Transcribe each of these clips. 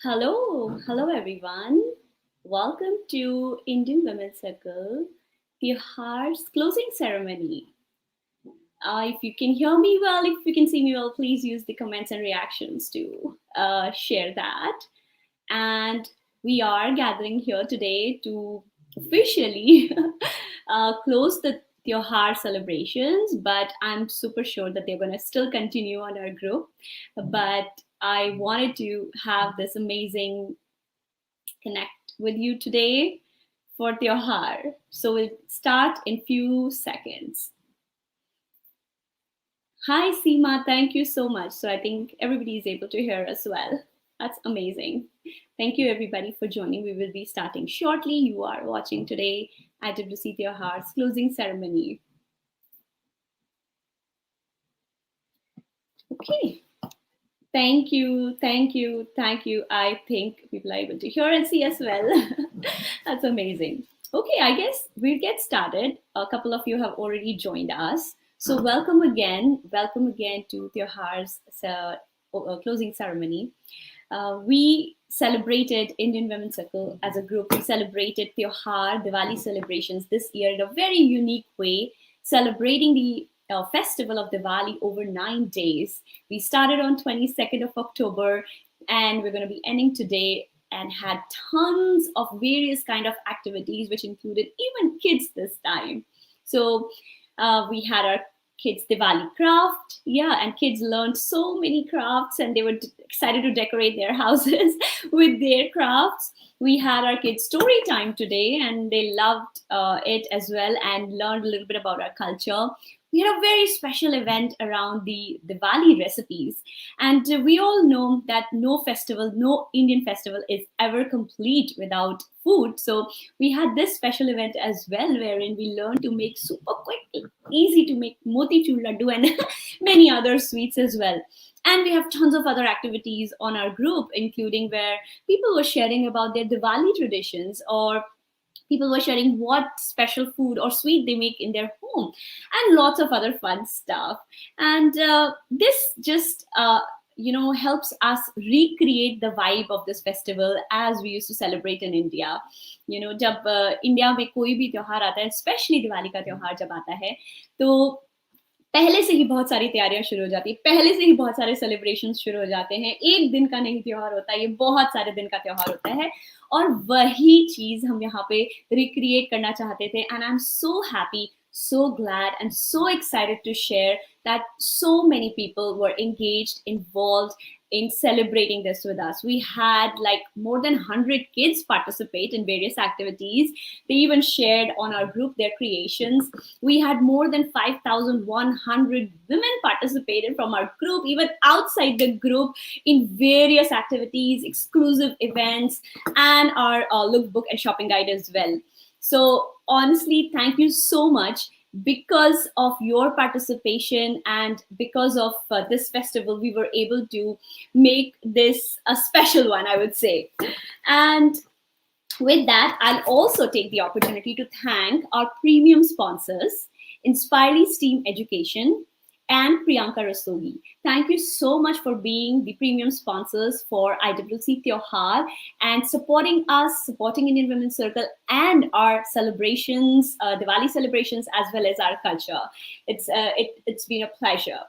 Hello everyone. Welcome to Indian Women's Circle Tyohaar's closing ceremony. If you can hear me well, if you can see me well, please use the comments and reactions to share that. And we are gathering here today to officially close the Tyohaar celebrations, but I'm super sure that they're going to still continue on our group. But I wanted to have this amazing connect with you today for Tyohaar. So we'll start in few seconds. Hi Seema, thank you so much. So I think everybody is able to hear as well. That's amazing. Thank you everybody for joining. We will be starting shortly. You are watching today IWC Tyohaar's closing ceremony. Okay. Thank you, thank you, thank you. I think people are able to hear and see as well. That's amazing. Okay, I guess we'll get started. A couple of you have already joined us. So welcome again to Tyohaar's closing ceremony. We celebrated Indian Women's Circle as a group. We celebrated Tyohaar, Diwali celebrations this year in a very unique way, celebrating the festival of Diwali over 9 days. We started on 22nd of October and we're going to be ending today and had tons of various kind of activities, which included even kids this time. So we had our kids Diwali craft, and kids learned so many crafts and they were excited to decorate their houses with their crafts. We had our kids story time today and they loved it as well and learned a little bit about our culture. We had a very special event around the Diwali recipes. And we all know that no Indian festival is ever complete without food. So we had this special event as well, wherein we learned to make super quick, easy to make motichur laddu and many other sweets as well. And we have tons of other activities on our group, including where people were sharing about their Diwali traditions, or people were sharing what special food or sweet they make in their home, and lots of other fun stuff. And this just helps us recreate the vibe of this festival as we used to celebrate in India. जब India में कोई भी त्योहार आता है, specially Diwali का त्योहार जब आता है, तो पहले से ही बहुत सारी तैयारियां शुरू हो जाती है, पहले से ही बहुत सारे सेलिब्रेशंस शुरू हो जाते हैं। एक दिन का नहीं त्योहार होता है, ये बहुत सारे दिन का त्योहार होता है और वही चीज हम यहाँ पे रिक्रिएट करना चाहते थे। And I am so happy, so glad and so excited to share that so many people were engaged, involved in celebrating this with us. We had like more than 100 kids participate in various activities. They even shared on our group their creations. We had more than 5,100 women participated from our group, even outside the group, in various activities, exclusive events, and our lookbook and shopping guide as well. So honestly, thank you so much. Because of your participation and because of this festival, we were able to make this a special one, I would say. And with that, I'll also take the opportunity to thank our premium sponsors, Inspirely STEAM Education and Priyanka Rastogi. Thank you so much for being the premium sponsors for IWC Tyohaar and supporting us, supporting Indian Women's Circle and our celebrations, Diwali celebrations, as well as our culture. It's been a pleasure.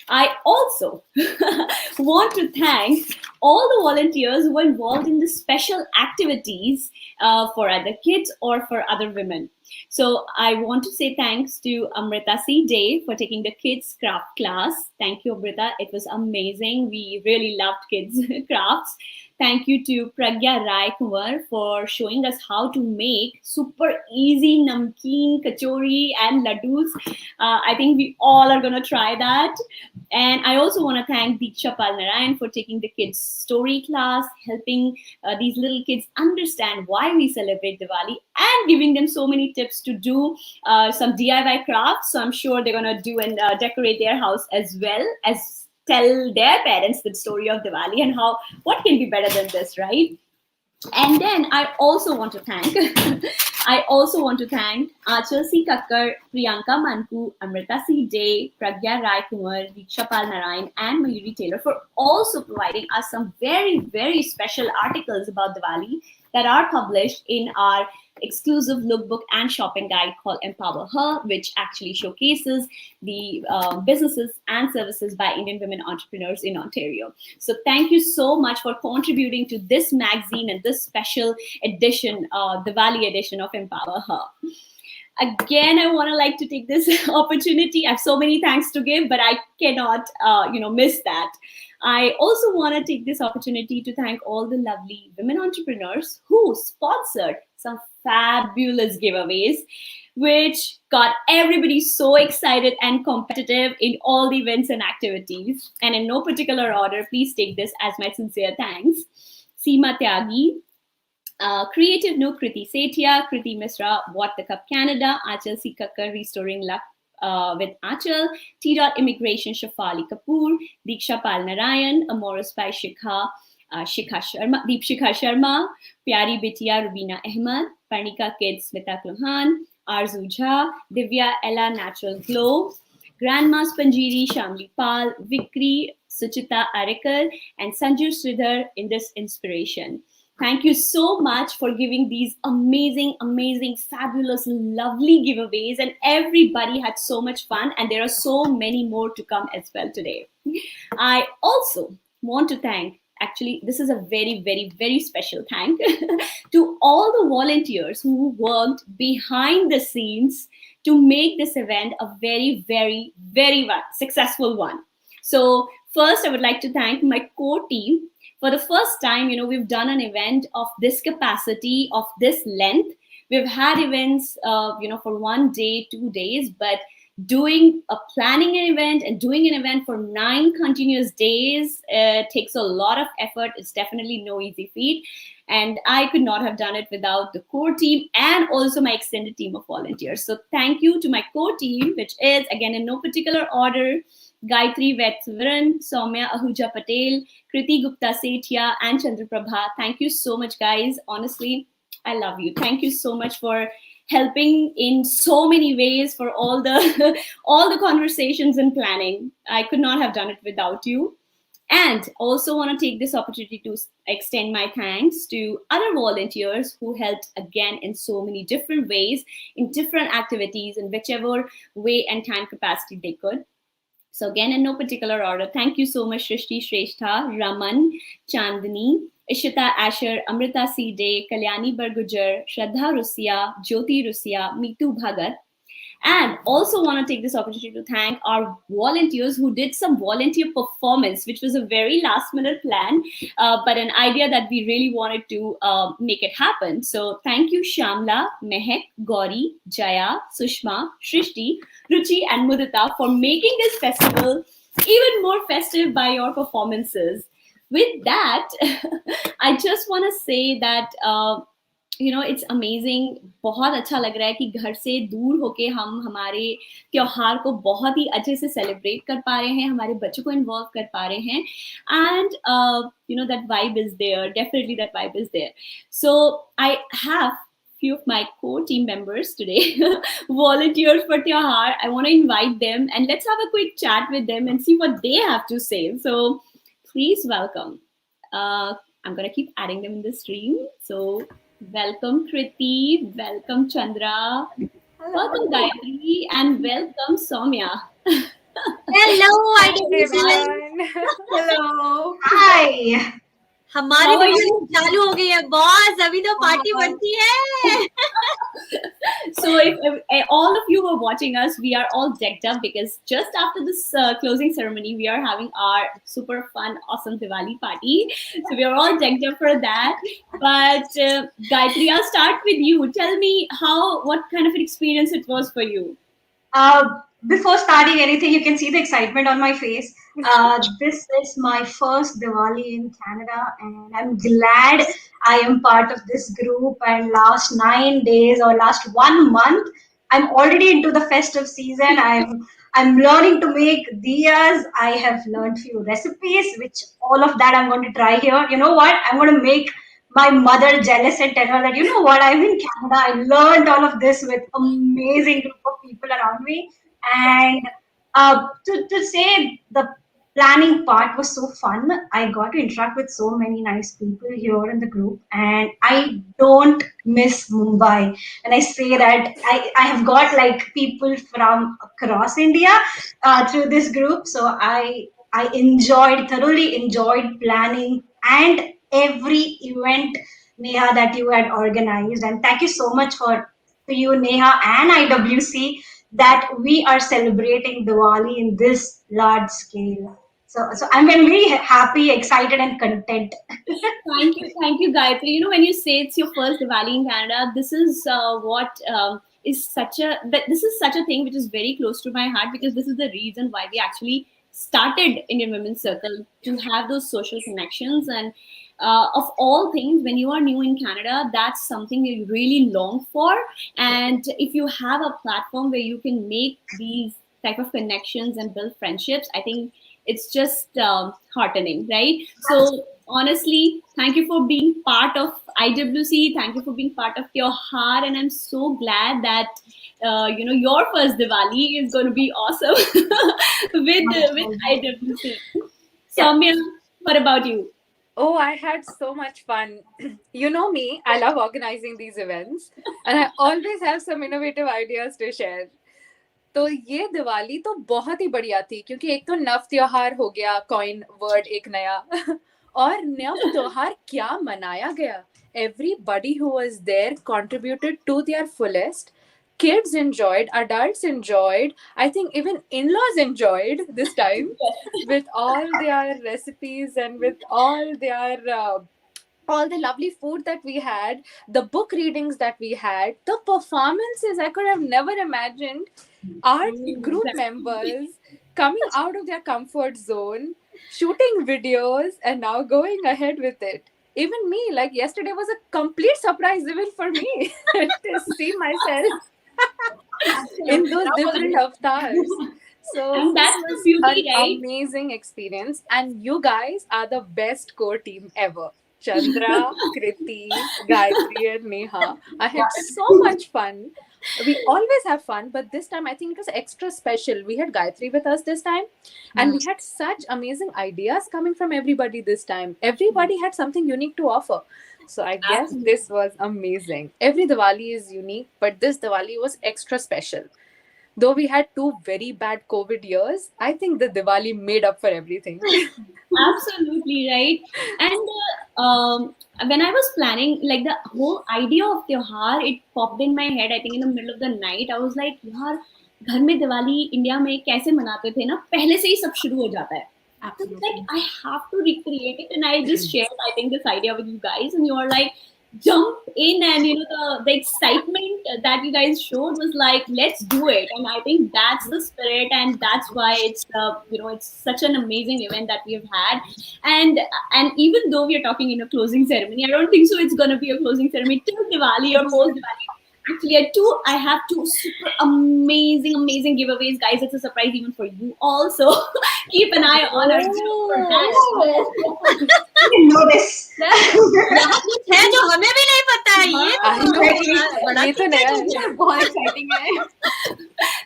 I also want to thank all the volunteers who were involved in the special activities for other kids or for other women. So I want to say thanks to Amrita C. Day for taking the kids craft class. Thank you, Amrita. It was amazing. We really loved kids crafts. Thank you to Pragya Rai Kumar for showing us how to make super easy namkeen, kachori and laddus. I think we all are going to try that. And I also want to thank Diksha Pal Narayan for taking the kids story class, helping these little kids understand why we celebrate Diwali and giving them so many tips to do some DIY crafts. So I'm sure they're going to do and decorate their house as well as tell their parents the story of Diwali and what can be better than this, right? And then I also want to thank, I also want to thank Achal C. Kakkar, Priyanka Manku, Amrita C. Day, Pragya Rai Kumar, Diksha Pal Narayan, and Mayuri Taylor for also providing us some very, very special articles about Diwali that are published in our exclusive lookbook and shopping guide called Empower Her, which actually showcases the businesses and services by Indian women entrepreneurs in Ontario. So thank you so much for contributing to this magazine and this special edition, the Valley edition of Empower Her. Again, I want to like to take this opportunity. I have so many thanks to give, but I cannot miss that. I also want to take this opportunity to thank all the lovely women entrepreneurs who sponsored some fabulous giveaways, which got everybody so excited and competitive in all the events and activities. And in no particular order, please take this as my sincere thanks. Seema Tyagi, Creative No Kriti Setia, Kriti Misra, What the Cup Canada, Achal C. Kakkar, Restoring Luck with Achal, T. Immigration, Shafali Kapoor, Diksha Pal Narayan, Amoris by Shikha, Shikha Sharma, Deep Shikha Sharma, Pyari Bitia, Rubina Ahmad, Parnika Kids, Smita Kluhan, Arzu Jha, Divya Ella Natural Glow, Grandma Spanjiri, Shamli Pal, Vikri, Suchita Arekar, and Sanju Sridhar in this inspiration. Thank you so much for giving these amazing, amazing, fabulous, lovely giveaways. And everybody had so much fun. And there are so many more to come as well today. I also want to thank, actually, this is a very, very, very special thank to all the volunteers who worked behind the scenes to make this event a very, very, very successful one. So, first, I would like to thank my core team. For the first time, we've done an event of this capacity, of this length. We've had events, for 1 day, 2 days, but doing a planning an event and doing an event for 9 continuous days takes a lot of effort. It's definitely no easy feat. And I could not have done it without the core team and also my extended team of volunteers. So thank you to my core team, which is, again, in no particular order, Gayatri Vetsvaran, Soumya Ahuja Patel, Kriti Gupta Setia, and Chandraprabha. Thank you so much, guys. Honestly, I love you. Thank you so much for helping in so many ways, for all the all the conversations and planning. I could not have done it without you. And also want to take this opportunity to extend my thanks to other volunteers who helped again in so many different ways, in different activities, in whichever way and time capacity they could. So again, in no particular order, thank you so much, Shrishti Shrestha, Raman, Chandni, Ishita Asher, Amrita C. Day, Kalyani Bargujar, Shraddha Rusia, Jyoti Rusia, Mitu Bhagat. And also want to take this opportunity to thank our volunteers who did some volunteer performance, which was a very last minute plan, but an idea that we really wanted to make it happen. So thank you, Shamla, Mehek, Gauri, Jaya, Sushma, Shrishti, Ruchi, and Mudita for making this festival even more festive by your performances. With that, I just want to say that it's amazing. बहुत अच्छा लग रहा है कि घर से दूर होके हम हमारे त्योहार को बहुत ही अच्छे से सेलिब्रेट कर पा रहे हैं, हमारे बच्चों को इन्वॉल्व कर पा रहे हैं. And that vibe is there, definitely that vibe is there. So I have few of my core team members today volunteers for Tyohaar. I want to invite them and let's have a quick chat with them and see what they have to say. So please welcome. I'm going to keep adding them in the stream. So welcome Kriti, welcome Chandra, welcome Gayatri, and welcome Soumya. Hello, everyone. Hello. Hi. हमारी दिवाली चालू हो गई है boss, अभी तो party बनती है. So if all of you were watching us, we are all decked up because just after this closing ceremony, we are having our super fun, awesome Diwali party. So we are all decked up for that. But Gayatri, I'll start with you. Tell me what kind of an experience it was for you. Before starting anything, you can see the excitement on my face. This is my first Diwali in Canada, and I'm glad I am part of this group. And last 9 days or last 1 month, I'm already into the festive season. I'm learning to make diyas. I have learned few recipes, which all of that I'm going to try here. You know what? I'm going to make my mother jealous and tell her that, you know what, I'm in Canada. I learned all of this with amazing group of people around me. And to say the planning part was so fun. I got to interact with so many nice people here in the group, and I don't miss Mumbai. And I say that I have got like people from across India through this group. So thoroughly enjoyed planning and every event, Neha, that you had organized. And thank you so much to you, Neha, and IWC, that we are celebrating Diwali in this large scale. So I'm very happy, excited, and content. Thank you, Gayatri. You know, when you say it's your first Diwali in Canada, this is what is such a that this is such a thing which is very close to my heart, because this is the reason why we actually started Indian Women's Circle, to have those social connections. And of all things, when you are new in Canada, that's something you really long for. And if you have a platform where you can make these type of connections and build friendships, I think it's just heartening, right? So honestly, thank you for being part of IWC. Thank you for being part of Tyohaar, and I'm so glad that your first Diwali is going to be awesome with IWC. Yeah. Soumya, what about you? Oh, I had so much fun. You know me, I love organizing these events and I always have some innovative ideas to share. तो ये दिवाली तो बहुत ही बढ़िया थी क्योंकि एक तो नव त्योहार हो गया, कॉइन वर्ड एक नया और नव त्योहार क्या मनाया गया. Everybody who was there contributed to their fullest. Kids enjoyed, adults enjoyed. I think even in-laws enjoyed this time with all their recipes and with all the lovely food that we had, the book readings that we had, the performances. I could have never imagined our group members coming out of their comfort zone, shooting videos, and now going ahead with it. Even me, like yesterday was a complete surprise even for me to see myself in those different avatars. So And this that's the was beauty, an right? amazing experience, and you guys are the best core team ever. Chandra, Kriti, Gayatri, and Neha. I had so much fun. We always have fun, but this time I think it was extra special. We had Gayatri with us this time, and we had such amazing ideas coming from everybody this time. Everybody had something unique to offer. So I guess this was amazing. Every Diwali is unique, but this Diwali was extra special. Though we had two very bad COVID years, I think the Diwali made up for everything. Absolutely right. And when I was planning, like the whole idea of Tyohar, it popped in my head. I think in the middle of the night, I was like, यार घर में Diwali India में कैसे मनाते थे ना, पहले से ही सब शुरू हो जाता है. So it's like I have to recreate it, and I just shared, I think, this idea with you guys, and you are like, jump in, and the excitement that you guys showed was like, let's do it. And I think that's the spirit, and that's why it's such an amazing event that we have had. And even though we are talking in a closing ceremony, I don't think so it's going to be a closing ceremony till Diwali or post Diwali. Actually, I have two super amazing giveaways, guys. It's a surprise even for you also. Keep an eye on our group for that. I didn't know this. यहाँ कुछ है जो हमें भी नहीं पता है. ये I know. बड़ा ये तो चीज़ है नया जो है. बहुत एक्साइटिंग है.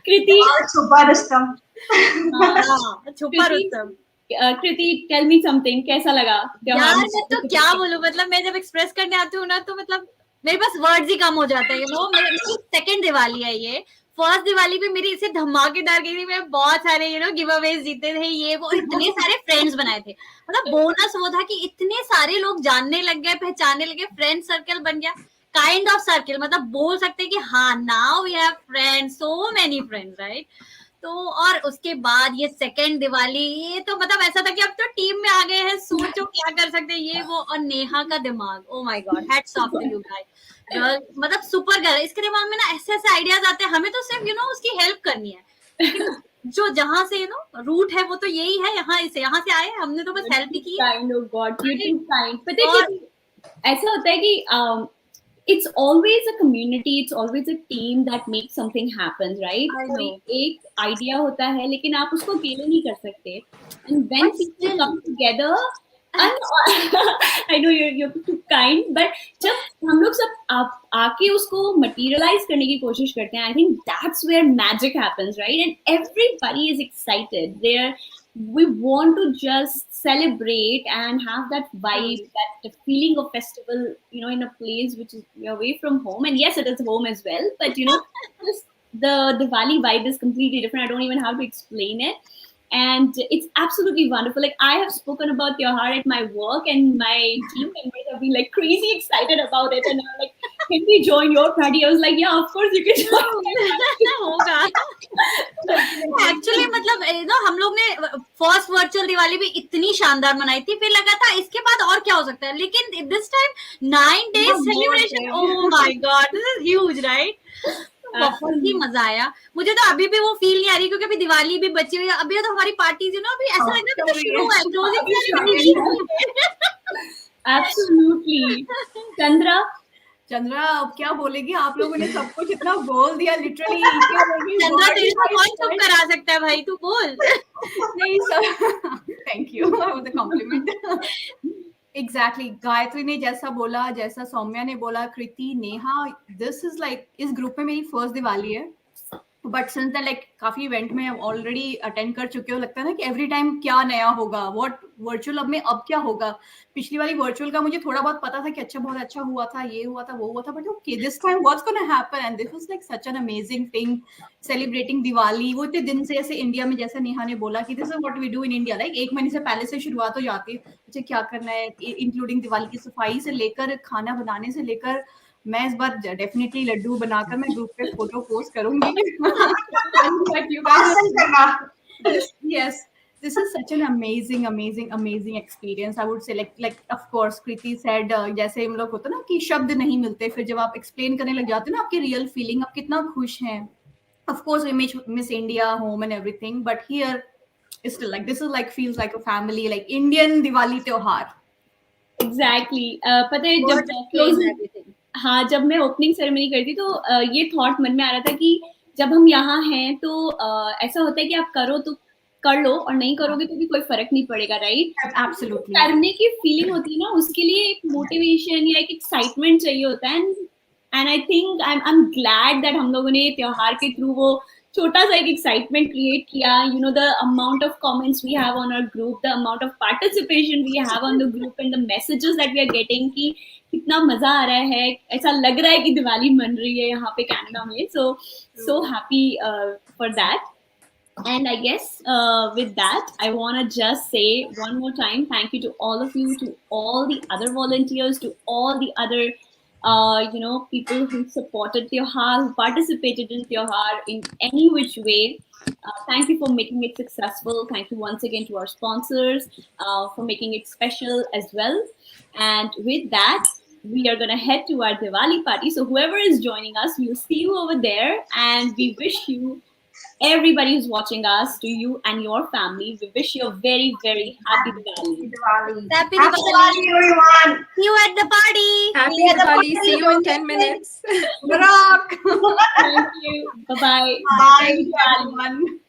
Kriti, Super Rustam. हाँ, छुपा Rustam. Kriti, tell me something. कैसा लगा त्योहार? यार मैं तो क्या बोलूं, मतलब मैं जब एक्सप्रेस करने आती हूँ ना, तो मतलब मेरे पास वर्ड्स ही कम हो जाते हैं. मेरी सेकंड दिवाली है ये. फर्स्ट दिवाली पे मेरी इसे धमाकेदार गई थी. मैं बहुत सारे गिव अवेज जीते थे, ये वो इतने सारे फ्रेंड्स बनाए थे. मतलब बोनस वो था कि इतने सारे लोग जानने लग गए, पहचानने लगे, फ्रेंड सर्कल बन गया, काइंड ऑफ सर्कल. मतलब बोल सकते हैं कि हाँ, now we have friends, so many friends, right. तो और उसके बाद ये सेकंड दिवाली, ये तो मतलब ऐसा था कि अब तो टीम में आ गए हैं, सोचो क्या कर सकते हैं, ये वो. और नेहा का दिमाग, oh my god, hats off to you guys. मतलब सुपर गर्ल. इसके दिमाग में ना ऐसे ऐसे आइडियाज आते हैं. हमें तो सिर्फ उसकी हेल्प करनी है, लेकिन जो जहां से रूट है वो तो यही है. यहाँ से आए, हमने तो बस हेल्प ही की. Kind of God, you too kind. पता है कि ऐसा होता है कि it's always a community, it's always a team that makes something happen, right? कोई एक आइडिया होता है, लेकिन आप उसको अकेले नहीं कर सकते. And when people come together, I know you're too kind, but जब हम लोग सब आके उसको materialize करने की कोशिश करते हैं, I think that's where magic happens, right? And everybody is excited. We want to just celebrate and have that vibe, that feeling of festival, in a place which is away from home. And yes, it is home as well, but just the Diwali vibe is completely different. I don't even have to explain it. And it's absolutely wonderful. Like, I have spoken about Tyohaar at my work, and my team members have been like crazy excited about it. And they're like, "Can we join your party?" I was like, "Yeah, of course you can join my party." होगा actually मतलब हम लोग ने first virtual Diwali भी इतनी शानदार मनाई थी, फिर लगा था इसके बाद और क्या हो सकता है, लेकिन this time 9 days celebration, oh my God, this is huge, right? बहुत ही मजा आया। मुझे तो अभी भी वो फील नहीं आ रही, क्योंकि अभी दिवाली भी बची हुई है, अभी तो हमारी पार्टीज अभी ऐसा लग रहा है कि शुरू है, क्लोजिंग। Absolutely. चंद्रा, अब क्या बोलेगी? आप लोगों ने सब कुछ इतना बोल दिया, लिटरली। चंद्रा, तेरे को कौन चुप करा सकता है भाई, तू बोल। नहीं sir, thank you for the compliment. Exactly, Gayatri ने जैसा बोला, जैसा सौम्या ने बोला, Kriti, Neha, this is like, इस ग्रुप में मेरी फर्स्ट दिवाली है, बट सिंस दैट लाइक काफी इवेंट में ऑलरेडी अटेंड कर चुके हो, लगता है ना कि एवरी टाइम क्या नया होगा, व्हाट वर्चुअल अब क्या होगा। पिछली वाली वर्चुअल का मुझे थोड़ा बहुत पता था कि अच्छा, बहुत अच्छा हुआ था, ये हुआ था, वो हुआ था, but okay, this time what's gonna happen, and this was like such an amazing thing, celebrating Diwali. वो इतने दिन से, ऐसे इंडिया में जैसे नेहा ने बोला कि this is what we do in India, like 1 महीने से पहले से शुरुआत हो जाती है, अच्छा क्या करना है, इंक्लूडिंग दिवाली की सफाई से लेकर खाना बनाने से लेकर। मैं इस बार डेफिनेटली लड्डू बनाकर मैं ग्रुप पे फोटो पोस्ट करूंगी। Yes, this is such an amazing experience. I would say, like of course Kriti said, जैसे हम लोग होता ना कि शब्द नहीं मिलते, फिर जब आप एक्सप्लेन करने लग जाते हो ना आपकी रियल फीलिंग, आप कितना खुश हैं। Of course we miss India, home and everything, but here it's still like, this is like, feels like a family, like Indian Diwali Tyohaar. Exactly. पता है, जब हाँ, जब मैं ओपनिंग सेरेमनी करती तो ये थॉट मन में आ रहा था कि जब हम यहाँ हैं तो ऐसा होता है कि आप करो तो कर लो, और नहीं करोगे तो भी कोई फर्क नहीं पड़ेगा, राइट? Absolutely. करने की फीलिंग होती है ना, उसके लिए एक मोटिवेशन या एक एक्साइटमेंट चाहिए होता है। And I think I am glad that हम लोगों ने त्योहार के थ्रू वो छोटा सा एक एक्साइटमेंट क्रिएट किया। The amount of comments we have on our group, the amount of participation we have on the group, and the messages that we are getting कि कितना मजा आ रहा है, ऐसा लग रहा है कि दिवाली मन रही है यहाँ पे कनाडा में। So happy for that. And I guess with that, I want to just say one more time, thank you to all of you, to all the other volunteers, to all the other people who supported Tyohaar, who participated in Tyohaar in any which way. Thank you for making it successful. Thank you once again to our sponsors for making it special as well. And with that, we are going to head to our Diwali party. So whoever is joining us, we'll see you over there, and we wish you, everybody who's watching us, to you and your family, we wish you a very, very happy Diwali. Happy Diwali, everyone. see you at the party. Happy Diwali. See you in 10 minutes. Rock. Thank you. Bye-bye. Bye, Happy Diwali. everyone.